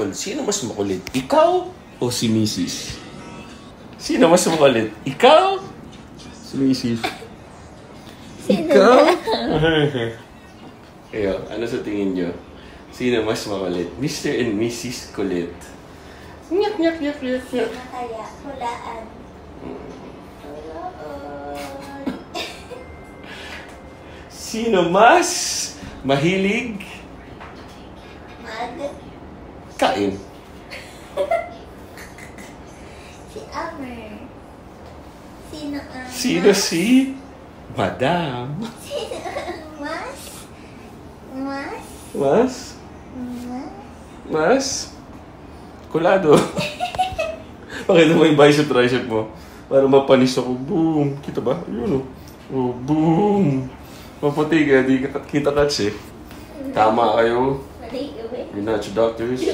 Nicole, sino mas makulit? Ikaw o si Mrs.? Sino mas makulit? Ikaw? Si Mrs. Ikaw? Ayo, ano sa tingin nyo? Sino mas makulit? Mr. and Mrs. Kulit. Nyak, nyak, nyak, nyak, nyak. Sino kaya? Hulaan. Sino mas mahilig kain? Si Amer. Sino ang Sino si Madam? Sino ang mas? Mas? Mas? Mas? Mas? Kulado. Pakita mo yung bicep tricep mo. Para mapanis ako. Boom. Kita ba? Ayun o. Oh, boom. Maputi ka. Di kita cuts eh. Tama kayo. Mali, You're not your doctors.